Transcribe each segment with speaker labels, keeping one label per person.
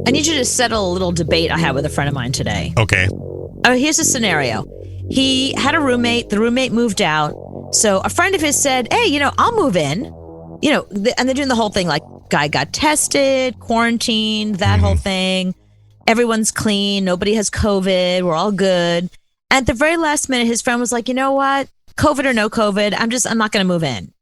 Speaker 1: I need you to settle a little debate I had with a friend of mine today.
Speaker 2: Okay.
Speaker 1: Oh, here's a scenario. He had a roommate. The roommate moved out. So a friend of his said, hey, I'll move in. And they're doing the whole thing like guy got tested, quarantined, that whole thing. Everyone's clean. Nobody has COVID. We're all good. At the very last minute, his friend was like, you know what? COVID or no COVID, I'm not going to move in.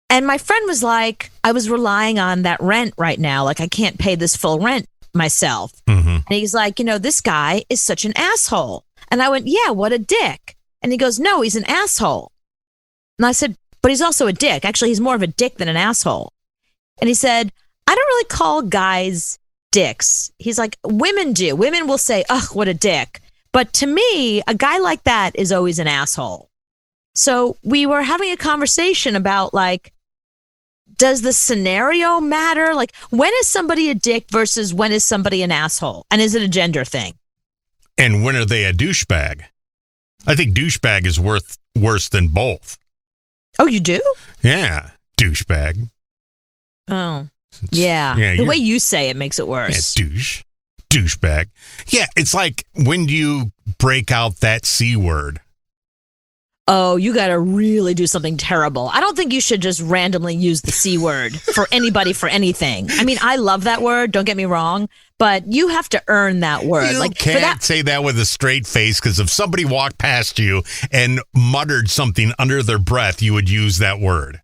Speaker 1: And my friend was like, I was relying on that rent right now. Like, I can't pay this full rent myself. And he's like, this guy is such an asshole. And I went, yeah, what a dick. And he goes, no, he's an asshole. And I said, but he's also a dick. Actually, he's more of a dick than an asshole. And he said, I don't really call guys dicks. He's like, women do. Women will say, ugh, what a dick. But to me, a guy like that is always an asshole. So we were having a conversation about like, does the scenario matter? Like, when is somebody a dick versus when is somebody an asshole? And is it a gender thing?
Speaker 2: And when are they a douchebag? I think douchebag is worse than both.
Speaker 1: Oh, you do?
Speaker 2: Yeah, douchebag.
Speaker 1: Oh, yeah. The way you say it makes it worse.
Speaker 2: Yeah, douchebag. Yeah, it's like when do you break out that C word?
Speaker 1: Oh, you got to really do something terrible. I don't think you should just randomly use the C word for anybody for anything. I mean, I love that word. Don't get me wrong, but you have to earn that word.
Speaker 2: You can't say that with a straight face, because if somebody walked past you and muttered something under their breath, you would use that word.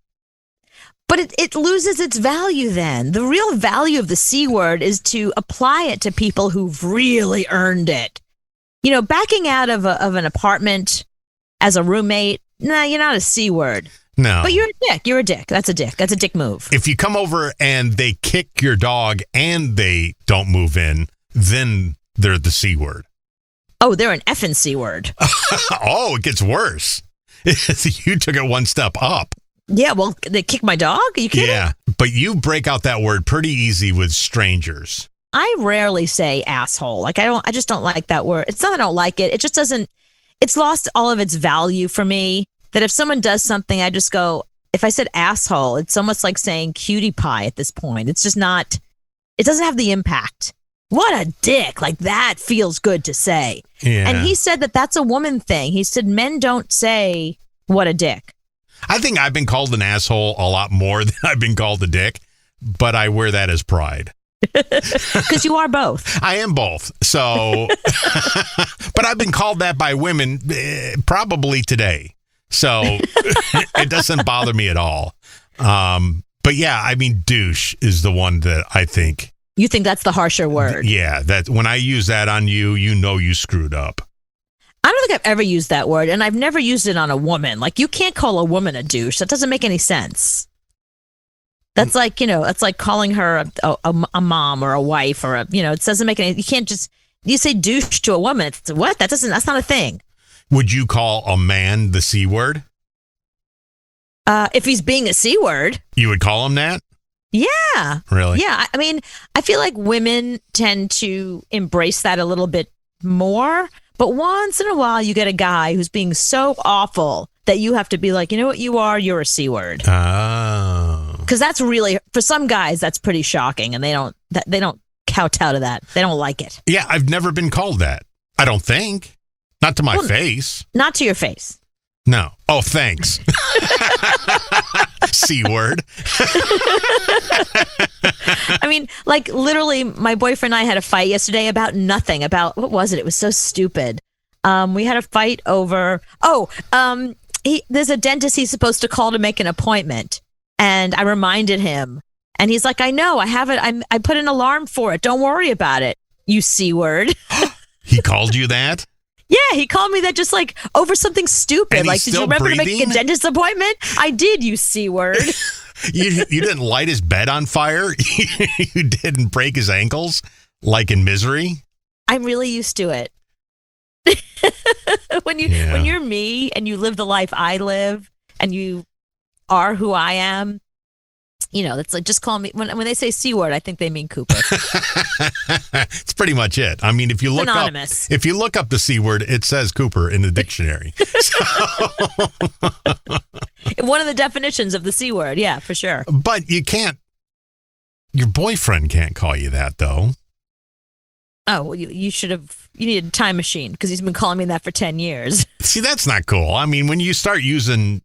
Speaker 1: But it loses its value then. The real value of the C word is to apply it to people who've really earned it. Backing out of an apartment as a roommate, nah, you're not a C word.
Speaker 2: No.
Speaker 1: But you're a dick. You're a dick. That's a dick. That's a dick move.
Speaker 2: If you come over and they kick your dog and they don't move in, then they're the C word.
Speaker 1: Oh, they're an effing C word.
Speaker 2: Oh, it gets worse. You took it one step up.
Speaker 1: Yeah, well, they kick my dog? Are you kidding?
Speaker 2: Yeah, but you break out that word pretty easy with strangers.
Speaker 1: I rarely say asshole. Like, I just don't like that word. It's not that I don't like it. It just doesn't. It's lost all of its value for me, that if someone does something, I just go, if I said asshole, it's almost like saying cutie pie at this point. It's just not, it doesn't have the impact. What a dick. Like, that feels good to say.
Speaker 2: Yeah.
Speaker 1: And he said that that's a woman thing. He said men don't say what a dick.
Speaker 2: I think I've been called an asshole a lot more than I've been called a dick, but I wear that as pride.
Speaker 1: Because you are both.
Speaker 2: I am both. So, but I've been called that by women probably today. So it doesn't bother me at all. But yeah, I mean, douche is the one that I think.
Speaker 1: You think that's the harsher word?
Speaker 2: Yeah, that when I use that on you, you screwed up.
Speaker 1: I don't think I've ever used that word, and I've never used it on a woman. Like, you can't call a woman a douche. That doesn't make any sense. That's like, it's like calling her a mom or a wife or it doesn't make any, you can't just, you say douche to a woman. It's what? That's not a thing.
Speaker 2: Would you call a man the C word?
Speaker 1: If he's being a C word.
Speaker 2: You would call him that?
Speaker 1: Yeah.
Speaker 2: Really?
Speaker 1: Yeah. I mean, I feel like women tend to embrace that a little bit more, but once in a while you get a guy who's being so awful that you have to be like, you know what you are? You're a C word.
Speaker 2: Oh.
Speaker 1: Because that's really, for some guys, that's pretty shocking, and they don't kowtow to that. They don't like it.
Speaker 2: Yeah, I've never been called that. I don't think. Not to my face.
Speaker 1: Not to your face.
Speaker 2: No. Oh, thanks. C word.
Speaker 1: I mean, like, literally, my boyfriend and I had a fight yesterday about nothing. About, what was it? It was so stupid. We had a fight over, there's a dentist he's supposed to call to make an appointment. And I reminded him, and he's like, I know, I have it. I put an alarm for it. Don't worry about it. You C word.
Speaker 2: He called you that?
Speaker 1: Yeah, he called me that just like over something stupid.
Speaker 2: And
Speaker 1: like, did you remember to make a dentist appointment? I did, you C word.
Speaker 2: You didn't light his bed on fire? You didn't break his ankles like in Misery?
Speaker 1: I'm really used to it. When you're me and you live the life I live and you are who I am, You know, it's like, just call me. When they say C word, I think they mean Cooper.
Speaker 2: It's pretty much it. I mean, if you look
Speaker 1: Anonymous.
Speaker 2: up the C word, it says Cooper in the dictionary.
Speaker 1: One of the definitions of the C word. Yeah, for sure.
Speaker 2: But you can't, your boyfriend can't call you that, though.
Speaker 1: Oh, well, you need a time machine because he's been calling me that for 10 years.
Speaker 2: See, that's not cool. I mean, when you start using,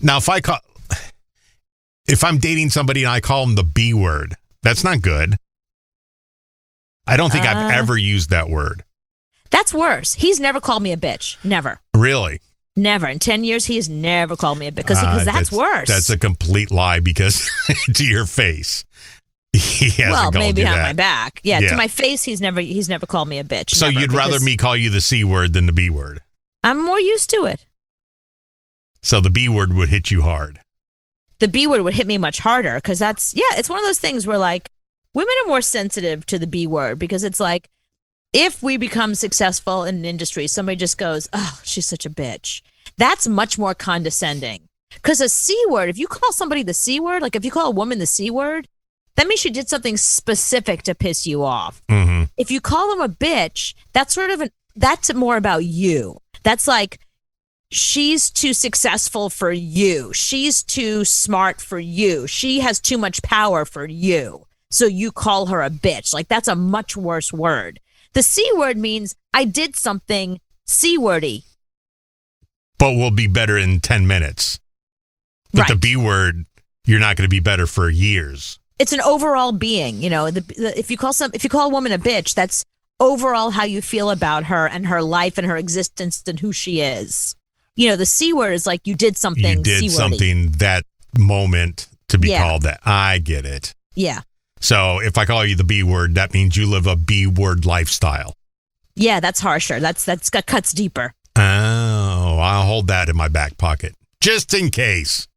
Speaker 2: now if I'm dating somebody and I call them the B word, that's not good. I don't think I've ever used that word.
Speaker 1: That's worse. He's never called me a bitch. Never.
Speaker 2: Really?
Speaker 1: Never. In 10 years, he has never called me a bitch because that's worse.
Speaker 2: That's a complete lie because to your face. He hasn't called you
Speaker 1: on
Speaker 2: that.
Speaker 1: my back. Yeah, to my face, he's never called me a bitch.
Speaker 2: So you'd rather me call you the C word than the B word?
Speaker 1: I'm more used to it.
Speaker 2: So the B word would hit you hard.
Speaker 1: The B word would hit me much harder because it's one of those things where like women are more sensitive to the B word because it's like if we become successful in an industry, somebody just goes, oh, she's such a bitch. That's much more condescending because a C word, if you call somebody the C word, like if you call a woman the C word, that means she did something specific to piss you off.
Speaker 2: Mm-hmm.
Speaker 1: If you call them a bitch, that's that's more about you. That's like, she's too successful for you. She's too smart for you. She has too much power for you. So you call her a bitch. Like, that's a much worse word. The C word means I did something C-wordy.
Speaker 2: But we'll be better in 10 minutes. But
Speaker 1: Right.
Speaker 2: the B word, you're not going to be better for years.
Speaker 1: It's an overall being, you know. If you call a woman a bitch, that's overall how you feel about her and her life and her existence and who she is. You know, the C word is like you did something.
Speaker 2: You did
Speaker 1: C-wordy.
Speaker 2: something that moment to be called that. I get it.
Speaker 1: Yeah.
Speaker 2: So if I call you the B word, that means you live a B word lifestyle.
Speaker 1: Yeah, that's harsher. That's cuts deeper.
Speaker 2: Oh, I'll hold that in my back pocket just in case.